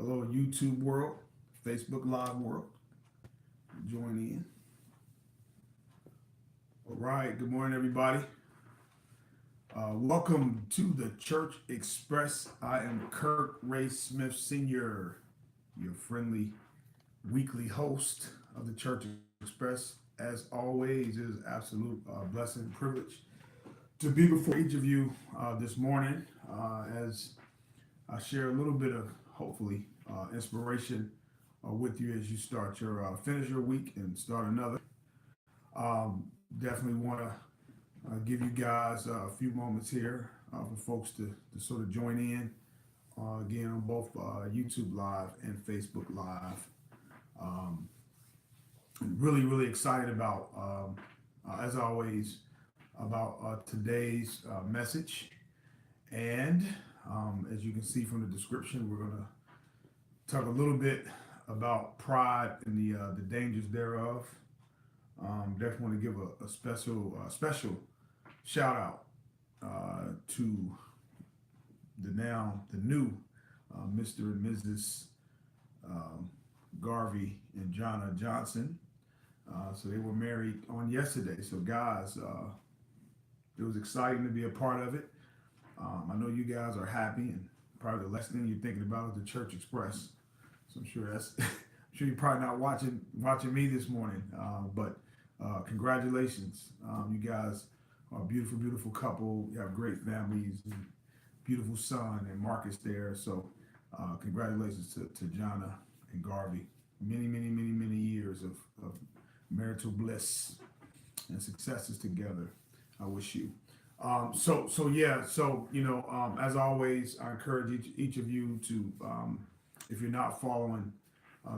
Hello, YouTube world, Facebook Live world. Join in. All right. Good morning, everybody. Welcome to the Church Express. I am Kirk Ray Smith Sr., your friendly weekly host of the Church Express. As always, it is absolute blessing and privilege to be before each of you this morning as I share a little bit of hopefully inspiration with you as you start your finish your week and start another. Definitely want to give you guys a few moments here for folks to sort of join in again on both YouTube Live and Facebook Live. Really excited about, as always, about today's message. And as you can see from the description, we're going to talk a little bit about pride and the dangers thereof. Definitely want to give a special shout out to the new Mr. and Mrs. Garvey and Jonna Johnson. So they were married on yesterday. So guys, it was exciting to be a part of it. I know you guys are happy, and probably the last thing you're thinking about is the Church Express. So I'm sure I'm sure you're probably not watching me this morning. But congratulations, you guys are a beautiful couple. You have great families, and beautiful son, and Marcus there. So congratulations to Jonna and Garvey. Many years of marital bliss and successes together. I wish you. As always, I encourage each of you to, if you're not following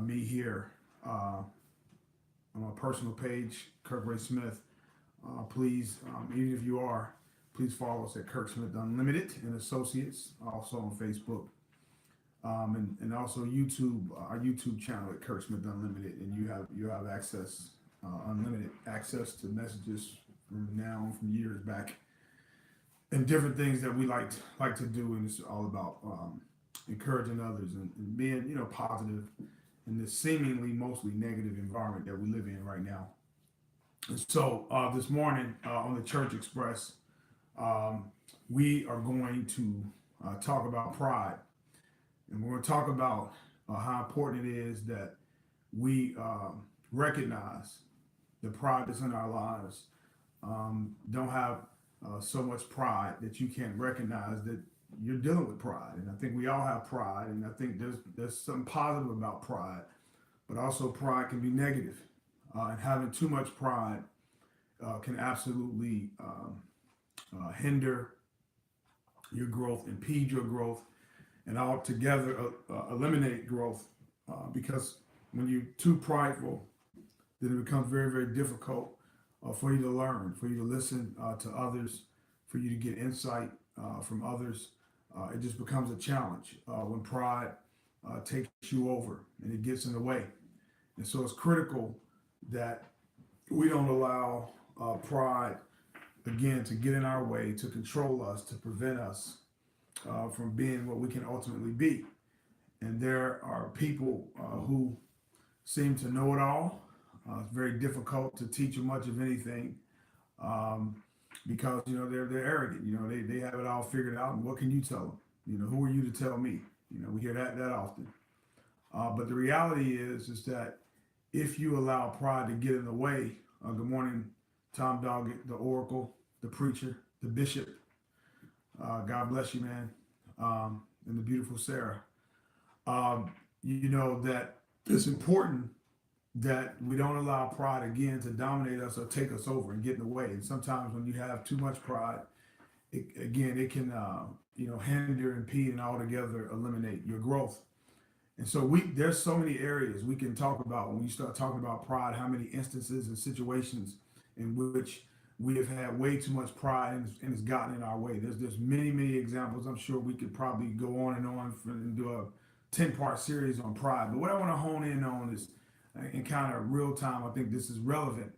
me here on my personal page, Kirk Ray Smith, please, even if you are, please follow us at Kirk Smith Unlimited and Associates, also on Facebook, and also YouTube, our YouTube channel at Kirk Smith Unlimited, and you have access, unlimited access to messages from years back, and different things that we like to do, and it's all about encouraging others and being positive in this seemingly mostly negative environment that we live in right now. And so this morning on the Church Express, we are going to talk about pride, and we're going to talk about how important it is that we recognize the pride that's in our lives. Don't have so much pride that you can't recognize that you're dealing with pride. And I think we all have pride, and I think there's something positive about pride, but also pride can be negative. And having too much pride can absolutely hinder your growth, impede your growth, and altogether eliminate growth. Because when you're too prideful, then it becomes very difficult for you to learn, for you to listen to others, for you to get insight from others. It just becomes a challenge when pride takes you over and it gets in the way. And so it's critical that we don't allow pride, again, to get in our way, to control us, to prevent us from being what we can ultimately be. And there are people who seem to know it all. It's very difficult to teach them much of anything because they're arrogant. They have it all figured out. And what can you tell them? Who are you to tell me? We hear that often. But the reality is that if you allow pride to get in the way, good morning, Tom Doggett, the Oracle, the preacher, the bishop. God bless you, man, and the beautiful Sarah. That it's important that we don't allow pride again to dominate us or take us over and get in the way. And sometimes when you have too much pride, it can hinder, impede, and altogether eliminate your growth. And so there's so many areas we can talk about when you start talking about pride. How many instances and situations in which we have had way too much pride and it's gotten in our way. There's many examples. I'm sure we could probably go on and do a 10-part series on pride. But what I want to hone in on is, in kind of real time, I think this is relevant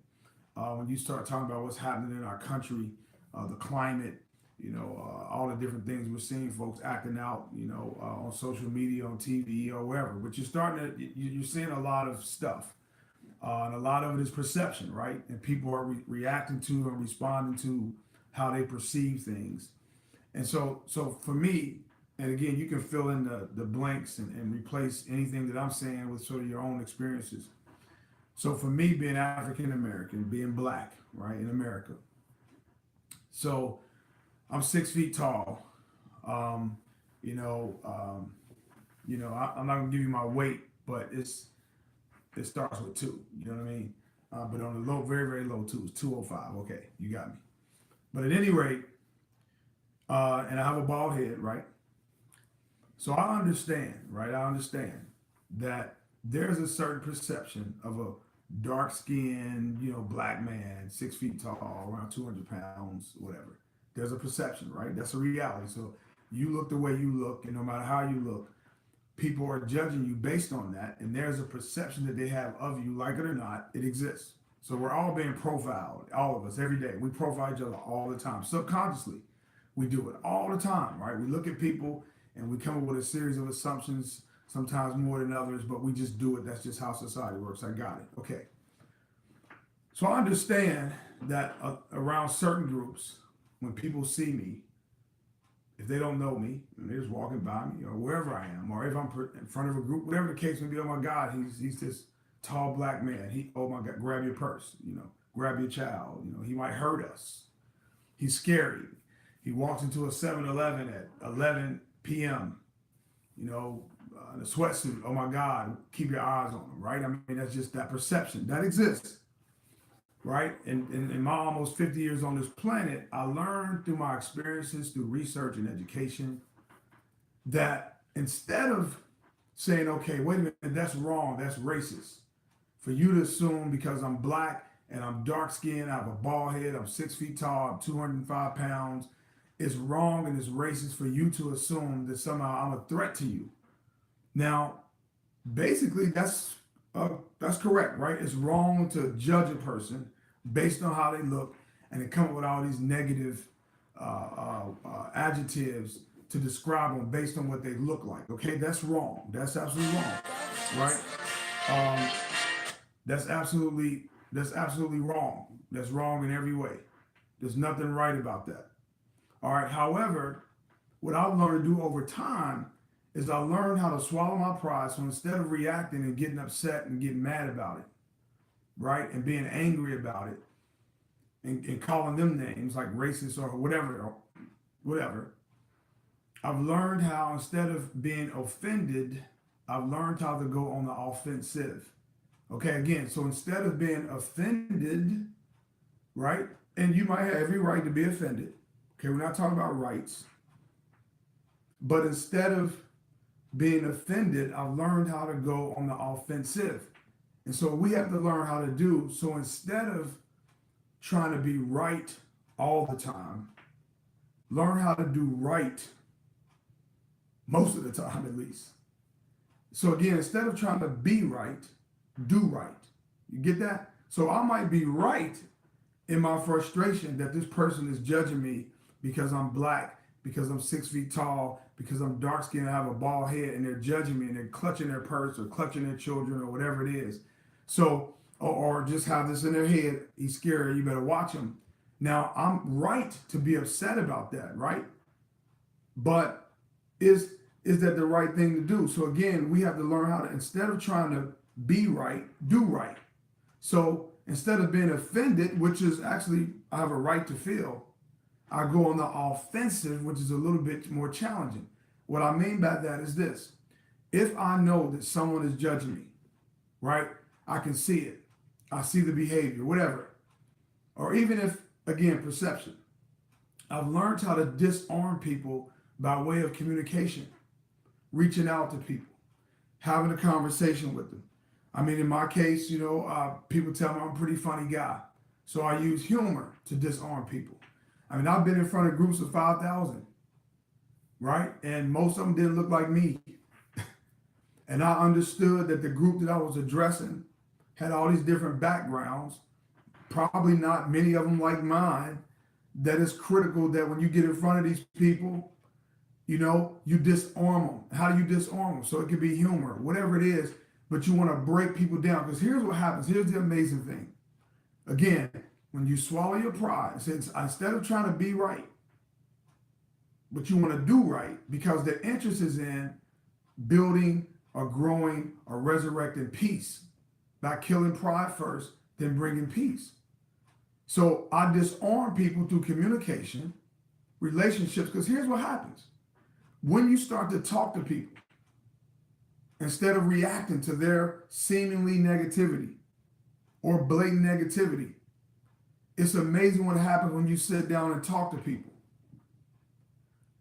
when you start talking about what's happening in our country, the climate, all the different things we're seeing folks acting out, on social media, on TV, or wherever. But you're seeing a lot of stuff, and a lot of it is perception, right? And people are reacting to and responding to how they perceive things. And so for me, and again, you can fill in the blanks and replace anything that I'm saying with sort of your own experiences. So for me, being African American, being black, right, in America. So I'm 6 feet tall. Um, I'm not gonna give you my weight, but it starts with two. You know what I mean? But on the low, very very low two, it's 205. Okay, you got me. But at any rate, and I have a bald head, right? So I understand, right? I understand that there's a certain perception of a dark-skinned, black man, 6 feet tall, around 200 pounds, whatever. There's a perception, right? That's a reality. So you look the way you look, and no matter how you look, people are judging you based on that, and there's a perception that they have of you, like it or not, it exists. So we're all being profiled, all of us, every day. We profile each other all the time. Subconsciously, we do it all the time, right? We look at people and we come up with a series of assumptions, sometimes more than others, but we just do it. That's just how society works. I got it. Okay. So I understand that around certain groups, when people see me, if they don't know me, and they're just walking by me, or wherever I am, or if I'm in front of a group, whatever the case may be, oh my God, he's this tall black man. Oh my God, grab your purse, grab your child. He might hurt us. He's scary. He walks into a 7-Eleven at 11 p.m., in a sweatsuit. Oh my God, keep your eyes on him, right? I mean, that's just that perception that exists, right? And in my almost 50 years on this planet, I learned through my experiences, through research and education, that instead of saying, okay, wait a minute, that's wrong, that's racist, for you to assume because I'm black and I'm dark skinned, I have a bald head, I'm 6 feet tall, I'm 205 pounds, it's wrong and it's racist for you to assume that somehow I'm a threat to you. Now, basically, that's correct, right? It's wrong to judge a person based on how they look and then come up with all these negative adjectives to describe them based on what they look like. Okay, that's wrong. That's absolutely wrong, right? That's absolutely wrong. That's wrong in every way. There's nothing right about that. All right. However, what I've learned to do over time is I learned how to swallow my pride. So instead of reacting and getting upset and getting mad about it, right, and being angry about it, and calling them names like racist or whatever, I've learned how instead of being offended, I've learned how to go on the offensive. Okay, again, so instead of being offended, right, and you might have every right to be offended. Okay, we're not talking about rights. But instead of being offended, I've learned how to go on the offensive. And so we have to learn how to do. So instead of trying to be right all the time, learn how to do right most of the time at least. So again, instead of trying to be right, do right. You get that? So I might be right in my frustration that this person is judging me because I'm black, because I'm 6 feet tall, because I'm dark skinned, I have a bald head, and they're judging me and they're clutching their purse or clutching their children or whatever it is. So, or just have this in their head, he's scary, you better watch him. Now, I'm right to be upset about that, right? But is that the right thing to do? So again, we have to learn how to, instead of trying to be right, do right. So instead of being offended, which is actually, I have a right to feel, I go on the offensive, which is a little bit more challenging. What I mean by that is this. If I know that someone is judging me, right? I can see it. I see the behavior, whatever. Or even if, again, perception. I've learned how to disarm people by way of communication, reaching out to people, having a conversation with them. I mean, in my case, people tell me I'm a pretty funny guy. So I use humor to disarm people. I mean, I've been in front of groups of 5,000, right? And most of them didn't look like me. And I understood that the group that I was addressing had all these different backgrounds, probably not many of them like mine. that it's critical that when you get in front of these people, you disarm them. How do you disarm them? So it could be humor, whatever it is, but you want to break people down. Because here's what happens. Here's the amazing thing. Again, when you swallow your pride, instead of trying to be right, but you want to do right, because the interest is in building or growing or resurrecting peace by killing pride first, then bringing peace. So I disarm people through communication, relationships, because here's what happens. When you start to talk to people, instead of reacting to their seemingly negativity or blatant negativity, it's amazing what happens when you sit down and talk to people.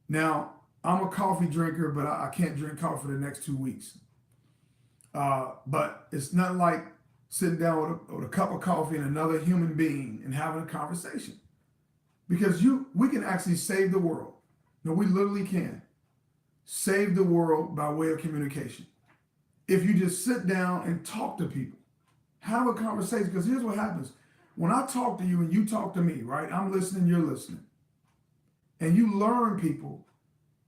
Now, I'm a coffee drinker, but I can't drink coffee for the next 2 weeks. But it's not like sitting down with a cup of coffee and another human being and having a conversation. Because we can actually save the world. No, we literally can save the world by way of communication. If you just sit down and talk to people, have a conversation. Because here's what happens. When I talk to you and you talk to me, right? I'm listening, you're listening. And you learn people,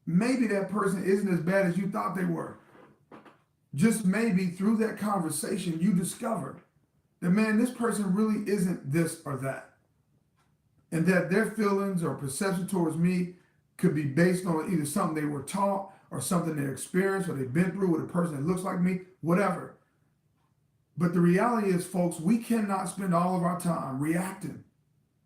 maybe that person isn't as bad as you thought they were. Just maybe through that conversation, you discover that, man, this person really isn't this or that. And that their feelings or perception towards me could be based on either something they were taught or something they experienced or they've been through with a person that looks like me, whatever. But the reality is, folks, we cannot spend all of our time reacting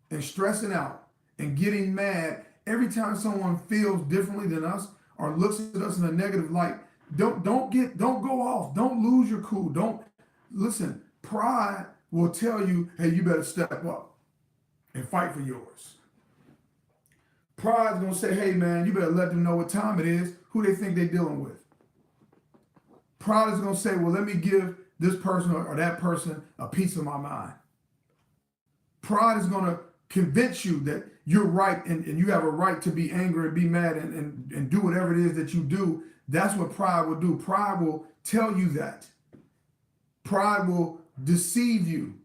and stressing out and getting mad every time someone feels differently than us or looks at us in a negative light. Don't go off. Don't lose your cool. Don't listen. Pride will tell you, hey, you better step up and fight for yours. Pride's gonna say, hey man, you better let them know what time it is, who they think they're dealing with. Pride is gonna say, well, let me give this person or that person a piece of my mind. Pride is gonna convince you that you're right and you have a right to be angry and be mad and do whatever it is that you do. That's what pride will do. Pride will tell you that. Pride will deceive you.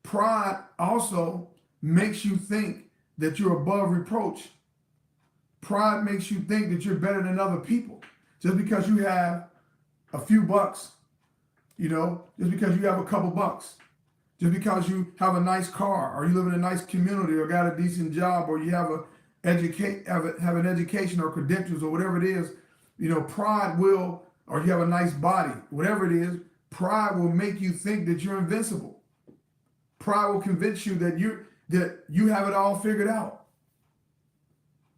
Pride also makes you think that you're above reproach. Pride makes you think that you're better than other people. Just because you have a few bucks, just because you have a couple bucks, just because you have a nice car or you live in a nice community or got a decent job or you have an education or credentials or whatever it is, pride will, or you have a nice body, whatever it is, pride will make you think that you're invincible. Pride will convince you that you have it all figured out.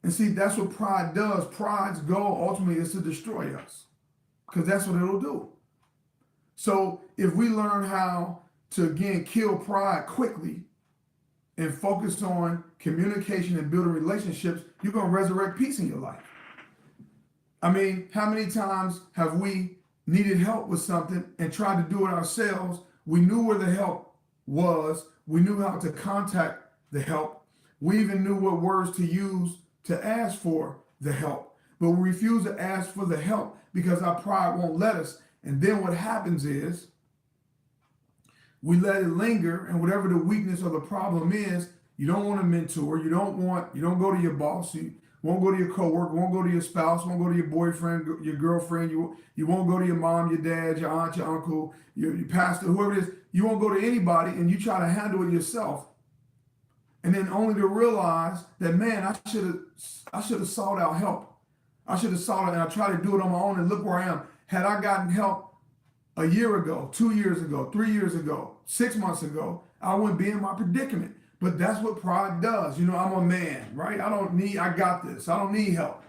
And see, that's what pride does. Pride's goal ultimately is to destroy us, because that's what it'll do. So if we learn how to, again, kill pride quickly and focus on communication and building relationships, you're going to resurrect peace in your life. I mean, how many times have we needed help with something and tried to do it ourselves? We knew where the help was. We knew how to contact the help. We even knew what words to use to ask for the help. But we refuse to ask for the help because our pride won't let us. And then what happens is we let it linger, and whatever the weakness or the problem is, you don't want a mentor, you don't go to your boss, you won't go to your coworker, won't go to your spouse, won't go to your boyfriend, your girlfriend, you won't go to your mom, your dad, your aunt, your uncle, your pastor, whoever it is. You won't go to anybody, and you try to handle it yourself. And then only to realize that, man, I should have sought out help. I should have sought it, and I tried to do it on my own, and look where I am. Had I gotten help a year ago, 2 years ago, 3 years ago, 6 months ago, I wouldn't be in my predicament. But that's what pride does. I'm a man, right? I got this. I don't need help.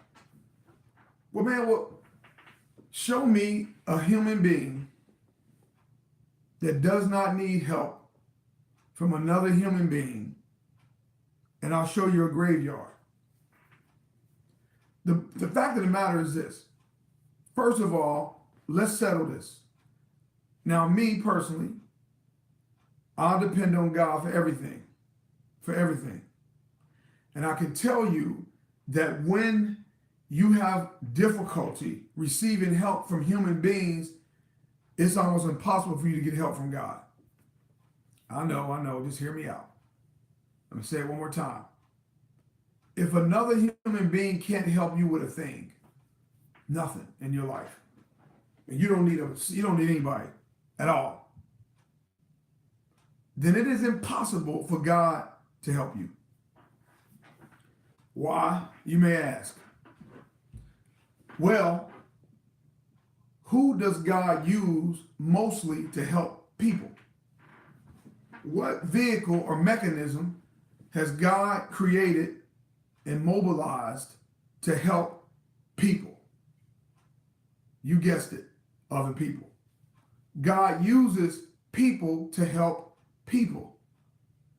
Well, man, show me a human being that does not need help from another human being, and I'll show you a graveyard. The fact of the matter is this. First of all, let's settle this. Now, me personally, I'll depend on God for everything. And I can tell you that when you have difficulty receiving help from human beings, it's almost impossible for you to get help from God. I know, just hear me out. Let me say it one more time. If another human being can't help you with a thing, nothing in your life, and you don't need anybody at all, then it is impossible for God to help you. Why, you may ask? Well, who does God use mostly to help people? What vehicle or mechanism has God created and mobilized to help people? You guessed it, other people. God uses people to help people.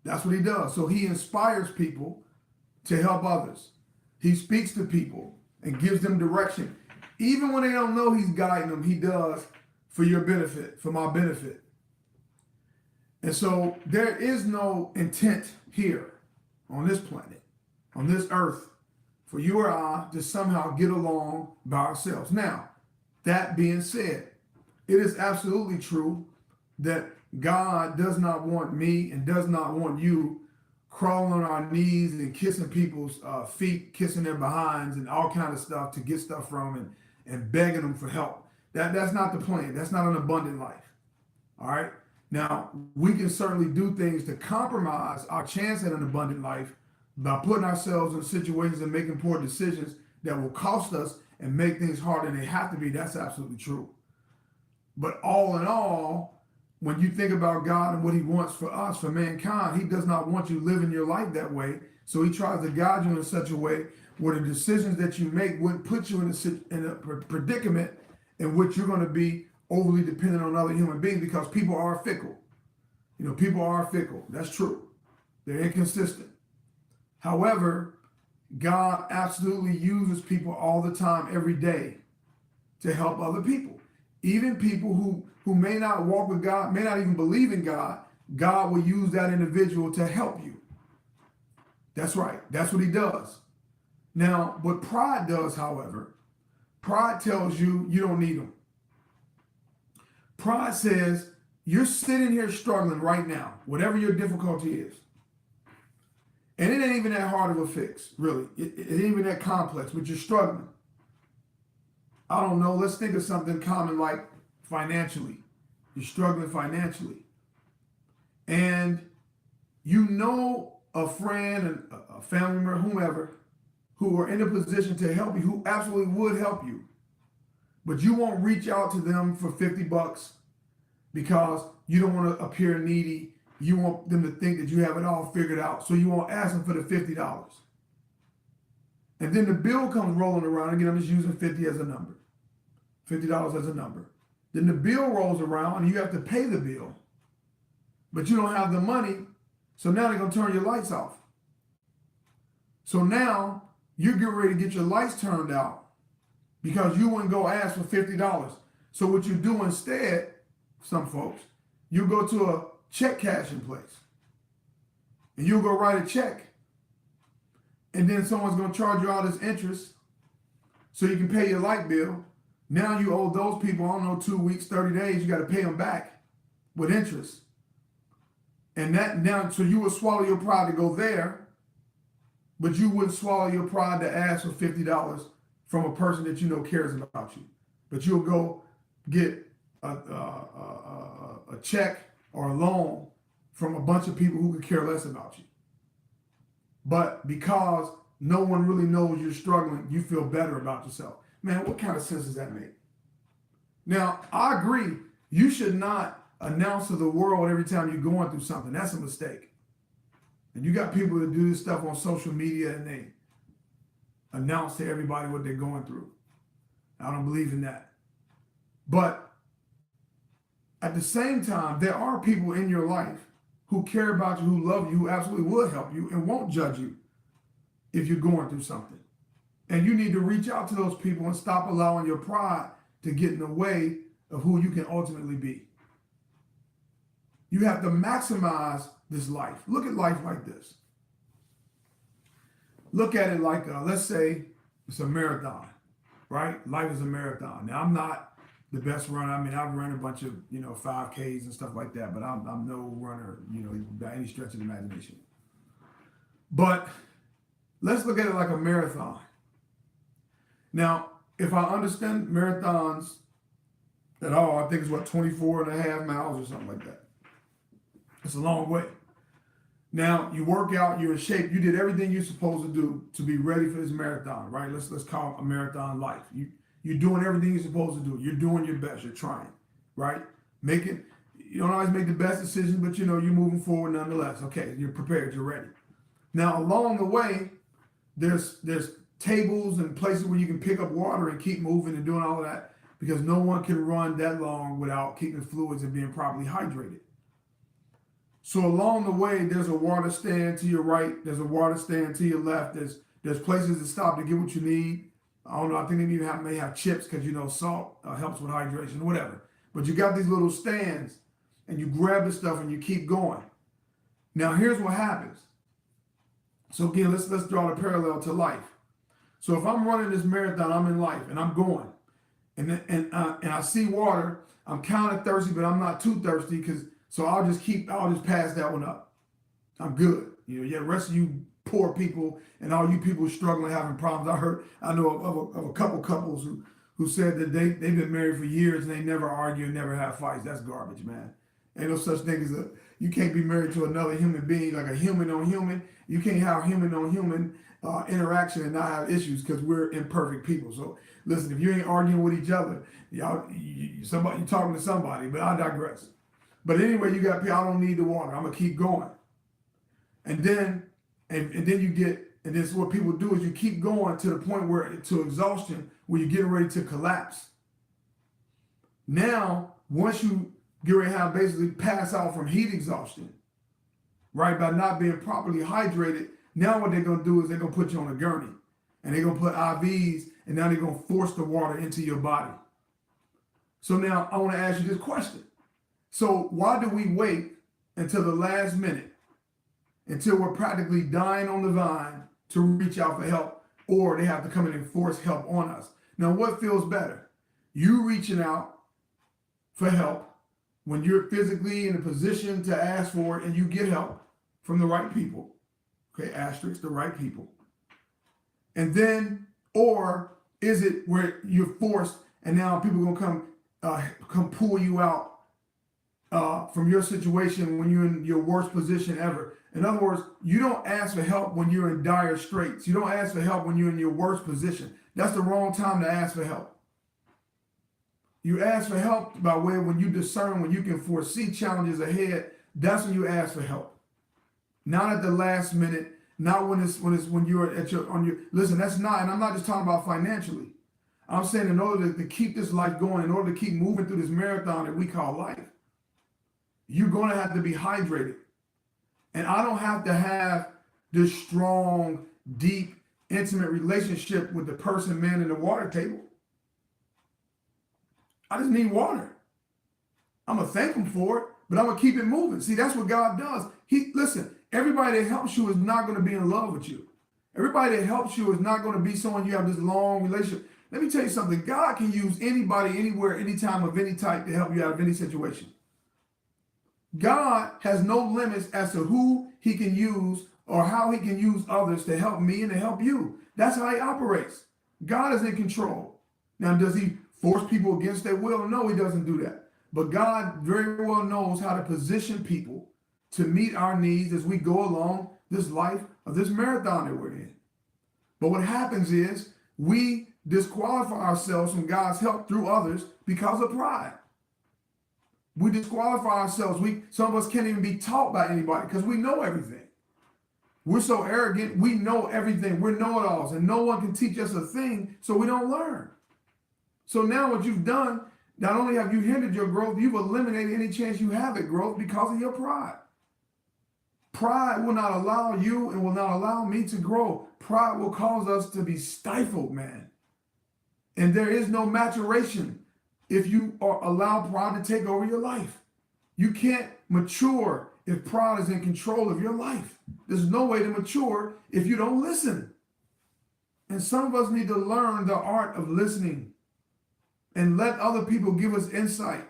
That's what he does. So he inspires people to help others. He speaks to people and gives them direction. Even when they don't know he's guiding them, he does for your benefit, for my benefit. And so there is no intent here on this planet, on this earth, for you or I to somehow get along by ourselves. Now, that being said, it is absolutely true that God does not want me and does not want you crawling on our knees and kissing people's feet, kissing their behinds and all kind of stuff to get stuff from and begging them for help. That's not the plan. That's not an abundant life. All right. Now, we can certainly do things to compromise our chance at an abundant life by putting ourselves in situations and making poor decisions that will cost us and make things harder than they have to be. That's absolutely true. But all in all, when you think about God and what he wants for us, for mankind, he does not want you living your life that way. So he tries to guide you in such a way where the decisions that you make wouldn't put you in a predicament in which you're going to be overly dependent on other human beings, because people are fickle. You know, people are fickle. That's true. They're inconsistent. However, God absolutely uses people all the time, every day, to help other people. Even people who may not walk with God, may not even believe in God, God will use that individual to help you. That's right. That's what he does. Now, what pride does, however, pride tells you you don't need him. Pride says you're sitting here struggling right now, whatever your difficulty is. And it ain't even that hard of a fix, really. It ain't even that complex, but you're struggling. I don't know, let's think of something common like financially. You're struggling financially. And you know a friend and a family member, whomever, who are in a position to help you, who absolutely would help you. But you won't reach out to them for $50 because you don't want to appear needy. You want them to think that you have it all figured out. So you won't ask them for the $50. And then the bill comes rolling around. Again, I'm just using 50 as a number. $50 as a number. Then the bill rolls around and you have to pay the bill. But you don't have the money. So now they're going to turn your lights off. So now you're getting ready to get your lights turned out because you wouldn't go ask for $50. So what you do instead, some folks, you go to a check cashing place and you'll go write a check. And then someone's going to charge you all this interest so you can pay your light bill. Now you owe those people, I don't know, 2 weeks, 30 days, you got to pay them back with interest. And that now, so you would swallow your pride to go there, but you wouldn't swallow your pride to ask for $50 from a person that you know cares about you. But you'll go get a check or a loan from a bunch of people who could care less about you. But because no one really knows you're struggling, you feel better about yourself. Man, what kind of sense does that make? Now, I agree, you should not announce to the world every time you're going through something. That's a mistake. And you got people that do this stuff on social media and they announce to everybody what they're going through. I don't believe in that. But at the same time, there are people in your life who care about you, who love you, who absolutely will help you and won't judge you if you're going through something. And you need to reach out to those people and stop allowing your pride to get in the way of who you can ultimately be. You have to maximize this life. Look at life like this. Look at it like, let's say it's a marathon, right? Life is a marathon. Now, I'm not the best runner. I mean, I've run a bunch of, 5Ks and stuff like that, but I'm no runner, by any stretch of the imagination. But Let's look at it like a marathon. Now, if I understand marathons at all, I think it's what, 24 and a half miles or something like that. It's a long way. Now, you work out, you're in shape, you did everything you're supposed to do to be ready for this marathon, right? Let's call it a marathon life. You're doing everything you're supposed to do. You're doing your best, you're trying, right? You don't always make the best decision, but you're moving forward nonetheless. Okay, you're prepared, you're ready. Now, along the way, there's tables and places where you can pick up water and keep moving and doing all of that, because no one can run that long without keeping fluids and being properly hydrated. So along the way, there's a water stand to your right, there's a water stand to your left, there's places to stop to get what you need. I don't know, I think they may have chips, because salt helps with hydration, whatever. But you got these little stands, and you grab the stuff and you keep going. Now here's what happens. So again, let's draw the parallel to life. So if I'm running this marathon, I'm in life and I'm going, and I see water, I'm kind of thirsty, but I'm not too thirsty, so I'll just pass that one up. I'm good. The rest of you poor people and all you people struggling, having problems. I know of a couple couples who said that they've been married for years and they never argue and never have fights. That's garbage, man. Ain't no such thing as you can't be married to another human being, like a human on human. You can't have human on human interaction and not have issues, because we're imperfect people. So listen, if you ain't arguing with each other, you're talking to somebody, but I digress. But anyway, you got people, I don't need the water. I'm gonna keep going. And then this what people do is you keep going to the point to exhaustion, where you're getting ready to collapse. Now, once you get ready to have basically pass out from heat exhaustion, right, by not being properly hydrated, now what they're gonna do is they're gonna put you on a gurney, and they're gonna put IVs, and now they're gonna force the water into your body. So now I wanna ask you this question. So why do we wait until the last minute, until we're practically dying on the vine, to reach out for help, or they have to come in and force help on us? Now, what feels better? You reaching out for help when you're physically in a position to ask for it, and you get help from the right people. Okay, asterisk, the right people. And then, or is it where you're forced, and now people are gonna come pull you out from your situation when you're in your worst position ever? In other words, you don't ask for help when you're in dire straits. You don't ask for help when you're in your worst position. That's the wrong time to ask for help. You ask for help by way of when you discern, when you can foresee challenges ahead. That's when you ask for help. Not at the last minute. Not when you're on your. Listen, that's not. And I'm not just talking about financially. I'm saying in order to keep this life going, in order to keep moving through this marathon that we call life, you're going to have to be hydrated. And I don't have to have this strong, deep, intimate relationship with the person manning the water table. I just need water. I'm going to thank him for it, but I'm going to keep it moving. See, that's what God does. Listen, everybody that helps you is not going to be in love with you. Everybody that helps you is not going to be someone you have this long relationship. Let me tell you something. God can use anybody, anywhere, anytime, of any type to help you out of any situation. God has no limits as to who he can use or how he can use others to help me and to help you. That's how he operates. God is in control. Now, does he force people against their will? No, he doesn't do that. But God very well knows how to position people to meet our needs as we go along this life of this marathon that we're in. But what happens is we disqualify ourselves from God's help through others because of pride. We disqualify ourselves. Some of us can't even be taught by anybody because we know everything. We're so arrogant. We know everything. We're know-it-alls, and no one can teach us a thing, so we don't learn. So now what you've done, not only have you hindered your growth, you've eliminated any chance you have at growth because of your pride. Pride will not allow you and will not allow me to grow. Pride will cause us to be stifled, man. And there is no maturation if you allow pride to take over your life. You can't mature if pride is in control of your life. There's no way to mature if you don't listen. And some of us need to learn the art of listening and let other people give us insight.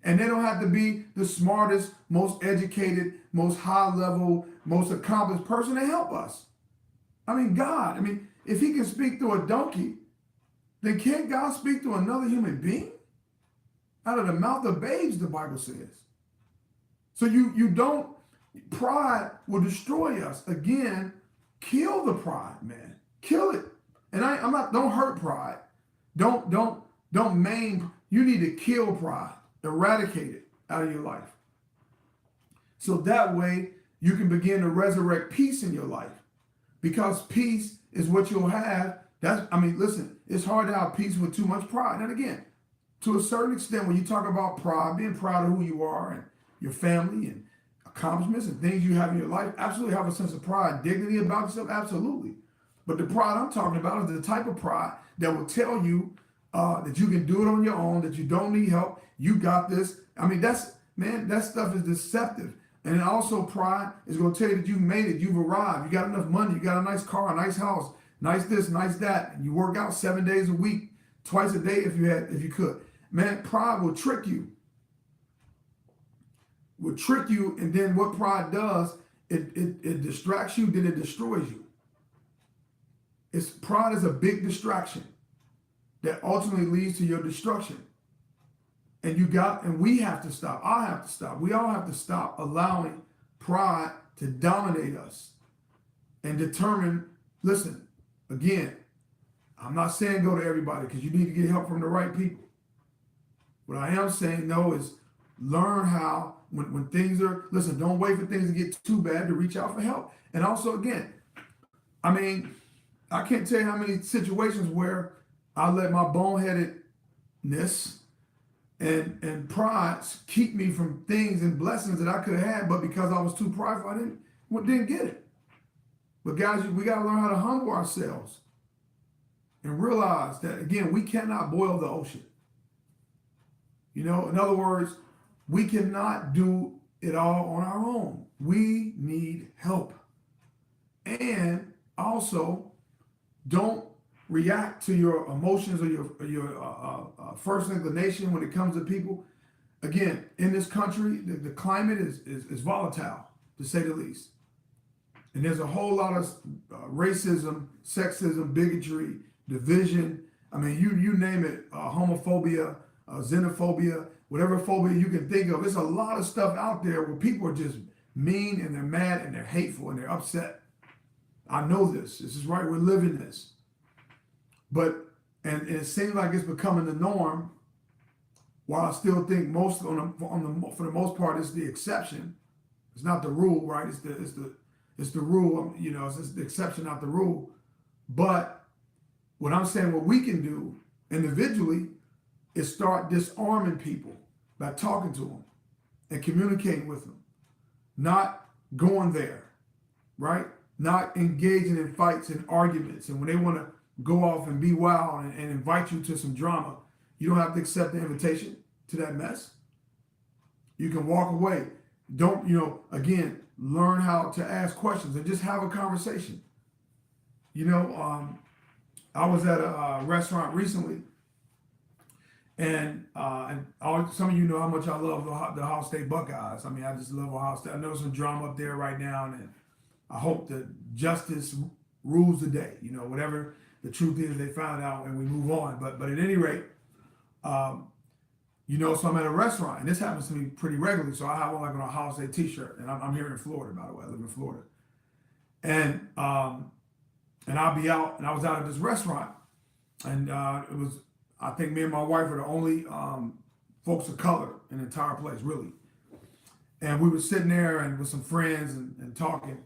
And they don't have to be the smartest, most educated, most high level, most accomplished person to help us. I mean, God, I mean, if he can speak through a donkey, then can't God speak to another human being? Out of the mouth of babes, the Bible says. So you don't, pride will destroy us. Again, kill the pride, man. Kill it. And I'm not, don't hurt pride. Don't maim. You need to kill pride. Eradicate it out of your life. So that way you can begin to resurrect peace in your life. Because peace is what you'll have. Listen, it's hard to have peace with too much pride. And again, to a certain extent, when you talk about pride, being proud of who you are and your family and accomplishments and things you have in your life, absolutely have a sense of pride, dignity about yourself, absolutely. But the pride I'm talking about is the type of pride that will tell you that you can do it on your own, that you don't need help, you got this. I mean, that stuff is deceptive. And also pride is going to tell you that you've made it, you've arrived, you got enough money, you got a nice car, a nice house, nice this, nice that, and you work out 7 days a week, twice a day if you could. Man, pride will trick you. And then what pride does, it distracts you, then it destroys you. Pride is a big distraction that ultimately leads to your destruction. And we have to stop. I have to stop. We all have to stop allowing pride to dominate us and determine, listen, again, I'm not saying go to everybody because you need to get help from the right people. What I am saying, though, is learn how, when things are, listen, don't wait for things to get too bad to reach out for help. And also, again, I mean, I can't tell you how many situations where I let my boneheadedness and pride keep me from things and blessings that I could have had, but because I was too prideful, I didn't get it. But guys, we got to learn how to humble ourselves and realize that, again, we cannot boil the ocean. You know, in other words, we cannot do it all on our own. We need help. And also, don't react to your emotions or your first inclination when it comes to people. Again, in this country, the climate is volatile, to say the least. And there's a whole lot of racism, sexism, bigotry, division. I mean, you name it, homophobia, xenophobia, whatever phobia you can think of. There's a lot of stuff out there where people are just mean and they're mad and they're hateful and they're upset. I know this. This is right. We're living this. But it seems like it's becoming the norm. While I still think for the most part, it's the exception. It's not the rule, right? It's the rule. You know, it's the exception, not the rule. But what I'm saying, what we can do individually is start disarming people by talking to them and communicating with them, not going there, right? Not engaging in fights and arguments. And when they want to go off and be wild and invite you to some drama, you don't have to accept the invitation to that mess. You can walk away. Don't, again, learn how to ask questions and just have a conversation. I was at a restaurant recently, and some of you know how much I love the Ohio State Buckeyes. I mean, I just love Ohio State. I know some drama up there right now, and I hope that justice rules the day. Whatever the truth is, they found out, and we move on. But at any rate, so I'm at a restaurant, and this happens to me pretty regularly. So I have on like an Ohio State T-shirt, and I'm here in Florida, by the way. I live in Florida, and I'll be out, and I was out at this restaurant, and it was, I think me and my wife are the only folks of color in the entire place, really. And we were sitting there and with some friends and talking,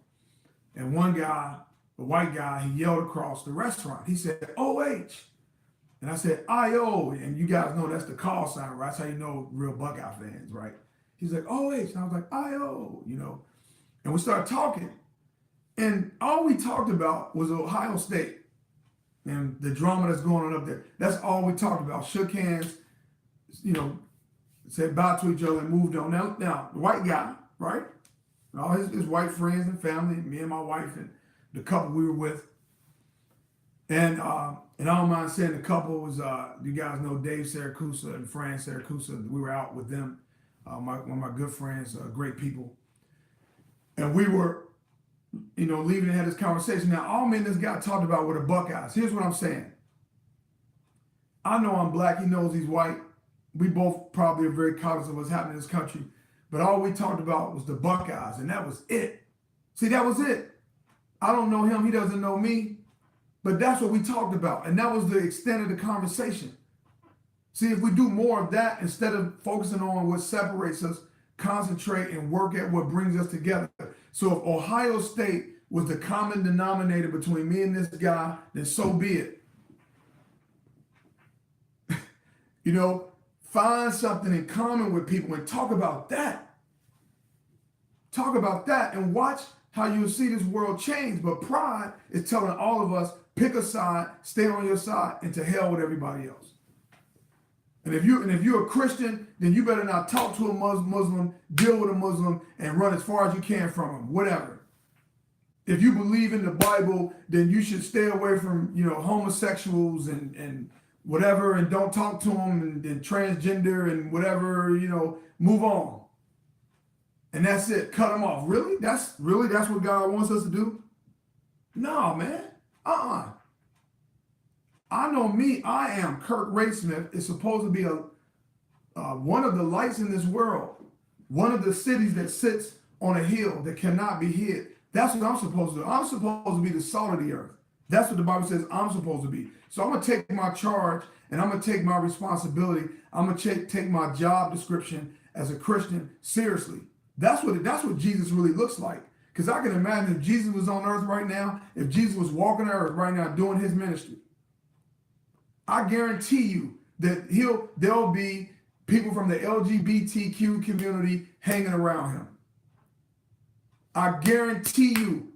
and one guy, a white guy, he yelled across the restaurant. He said, "OH." And I said, "I-O." And you guys know that's the call sign, right? That's how you know real Buckeye fans, right? He's like, "OH." And I was like, "I-O," And we started talking. And all we talked about was Ohio State and the drama that's going on up there. That's all we talked about. Shook hands, said bye to each other and moved on. Now the white guy, right? And all his white friends and family, me and my wife and the couple we were with. And I don't mind saying the couple was, you guys know Dave Saracusa and Fran Saracusa. We were out with them, one of my good friends, great people. And we were leaving and had this conversation. Now, all me and this guy talked about were the Buckeyes. Here's what I'm saying. I know I'm black. He knows he's white. We both probably are very cognizant of what's happening in this country. But all we talked about was the Buckeyes, and that was it. See, that was it. I don't know him. He doesn't know me. But that's what we talked about. And that was the extent of the conversation. See, if we do more of that instead of focusing on what separates us, concentrate and work at what brings us together. So if Ohio State was the common denominator between me and this guy, then so be it. Find something in common with people and talk about that. Talk about that and watch how you'll see this world change. But pride is telling all of us, pick a side, stay on your side, and to hell with everybody else. And if you're a Christian, then you better not talk to a Muslim, deal with a Muslim, and run as far as you can from them, whatever. If you believe in the Bible, then you should stay away from, homosexuals and whatever, and don't talk to them, and transgender and whatever, move on. And that's it. Cut them off. Really? That's what God wants us to do? No, man. I know me. I am Kirk Raysmith. Is supposed to be one of the lights in this world. One of the cities that sits on a hill that cannot be hid. That's what I'm supposed to do. I'm supposed to be the salt of the earth. That's what the Bible says I'm supposed to be. So I'm going to take my charge and I'm going to take my responsibility. I'm going to take my job description as a Christian seriously. That's what Jesus really looks like. Because I can imagine if Jesus was on earth right now, if Jesus was walking the earth right now doing his ministry, I guarantee you that there'll be people from the LGBTQ community hanging around him. I guarantee you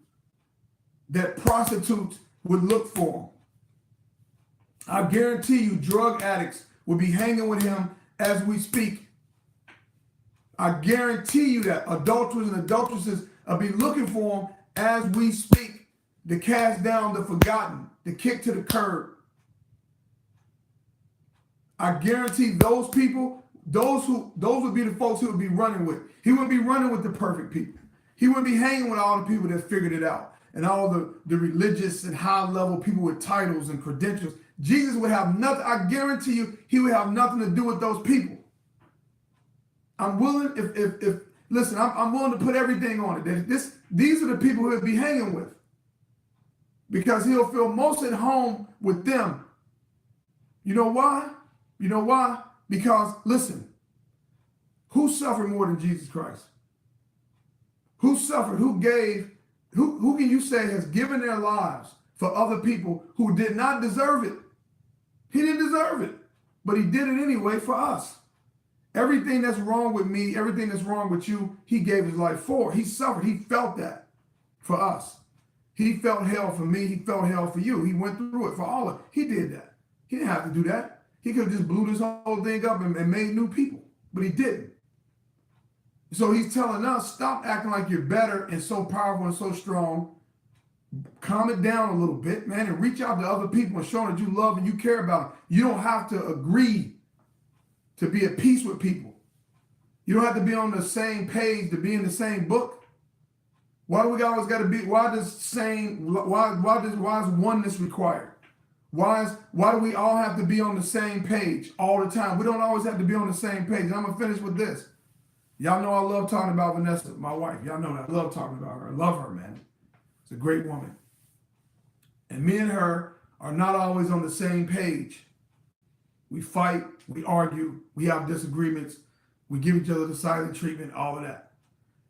that prostitutes would look for him. I guarantee you drug addicts would be hanging with him as we speak. I guarantee you that adulterers and adulteresses will be looking for him as we speak, to cast down the forgotten, to kick to the curb. I guarantee those people, those would be the folks he would be running with. He wouldn't be running with the perfect people. He wouldn't be hanging with all the people that figured it out and all the religious and high level people with titles and credentials. Jesus would have nothing. I guarantee you, he would have nothing to do with those people. I'm willing, listen, I'm willing to put everything on it. These are the people he'll be hanging with, because he'll feel most at home with them. You know why? Because, listen, who suffered more than Jesus Christ? Who suffered? Who gave? Who can you say has given their lives for other people who did not deserve it? He didn't deserve it, but he did it anyway for us. Everything that's wrong with me, everything that's wrong with you, he gave his life for. He suffered. He felt that for us. He felt hell for me. He felt hell for you. He went through it for all of it. He did that. He didn't have to do that. He could have just blew this whole thing up and made new people, but he didn't. So he's telling us, stop acting like you're better and so powerful and so strong. Calm it down a little bit, man, and reach out to other people and show them that you love and you care about them. You don't have to agree to be at peace with people. You don't have to be on the same page to be in the same book. Why do we always got to be? Why is oneness required? Why do we all have to be on the same page all the time? We don't always have to be on the same page. And I'm gonna finish with this. Y'all know I love talking about Vanessa, my wife. Y'all know that. I love talking about her. I love her, man. She's a great woman. And me and her are not always on the same page. We fight, we argue, we have disagreements, we give each other the silent treatment, all of that.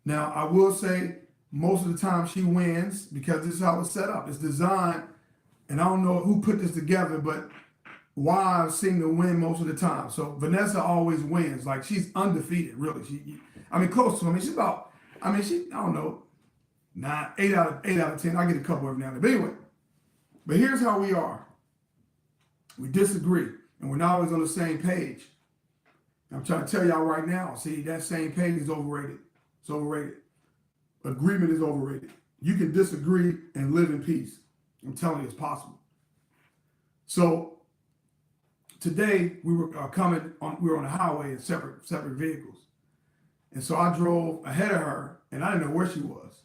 Now, I will say most of the time she wins because this is how it's set up. It's designed, and I don't know who put this together, but wives seem to win most of the time. So Vanessa always wins. Like, she's undefeated, really. Close to her. I don't know, 8 out of 10. I get a couple every now and then. But anyway, but here's how we are. We disagree, and we're not always on the same page. I'm trying to tell y'all right now, see, that same page is overrated. It's overrated. Agreement is overrated. You can disagree and live in peace. I'm telling you, it's possible. So today we were we were on the highway in separate vehicles. And so I drove ahead of her, and I didn't know where she was.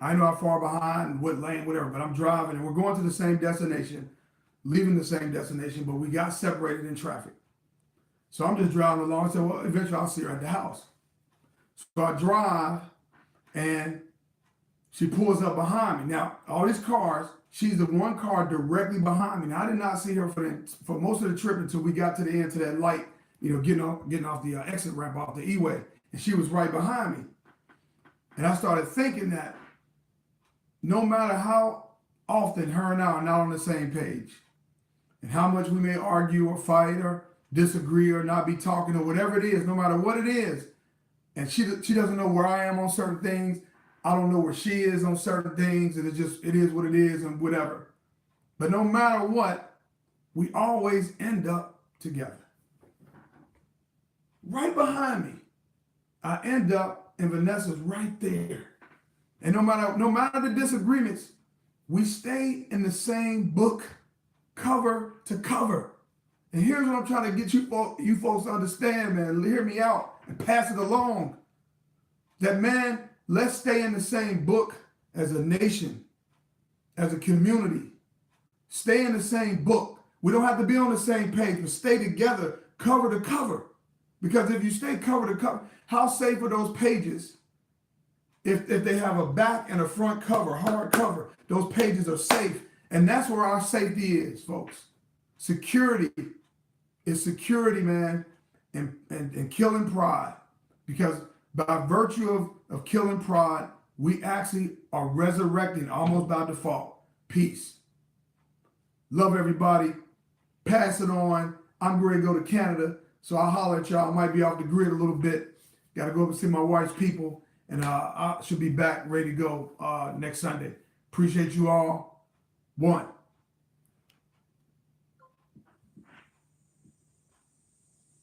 I know how far behind, what lane, whatever, but I'm driving and we're going to the same destination, leaving the same destination, but we got separated in traffic. So I'm just driving along and said, well, eventually I'll see her at the house. So I drive and she pulls up behind me. Now, all these cars, she's the one car directly behind me. Now, I did not see her for most of the trip until we got to the end to that light, getting off the exit ramp off the E-way. And she was right behind me. And I started thinking that no matter how often her and I are not on the same page, and how much we may argue or fight or disagree or not be talking or whatever it is, no matter what it is, and she doesn't know where I am on certain things, I don't know where she is on certain things, and it is what it is and whatever. But no matter what, we always end up together. Right behind me, I end up, and Vanessa's right there. And no matter the disagreements, we stay in the same book, cover to cover. And here's what I'm trying to get you folks to understand, man. Hear me out and pass it along. That, man, let's stay in the same book as a nation, as a community. Stay in the same book. We don't have to be on the same page, but stay together, cover to cover. Because if you stay cover to cover, how safe are those pages if they have a back and a front cover, hard cover? Those pages are safe. And that's where our safety is, folks. Security is security, man, and killing pride. Because by virtue of killing pride, we actually are resurrecting almost by default. Peace. Love everybody. Pass it on. I'm ready to go to Canada, so I'll holler at y'all. I might be off the grid a little bit. Got to go up and see my wife's people, and I should be back ready to go next Sunday. Appreciate you all. One.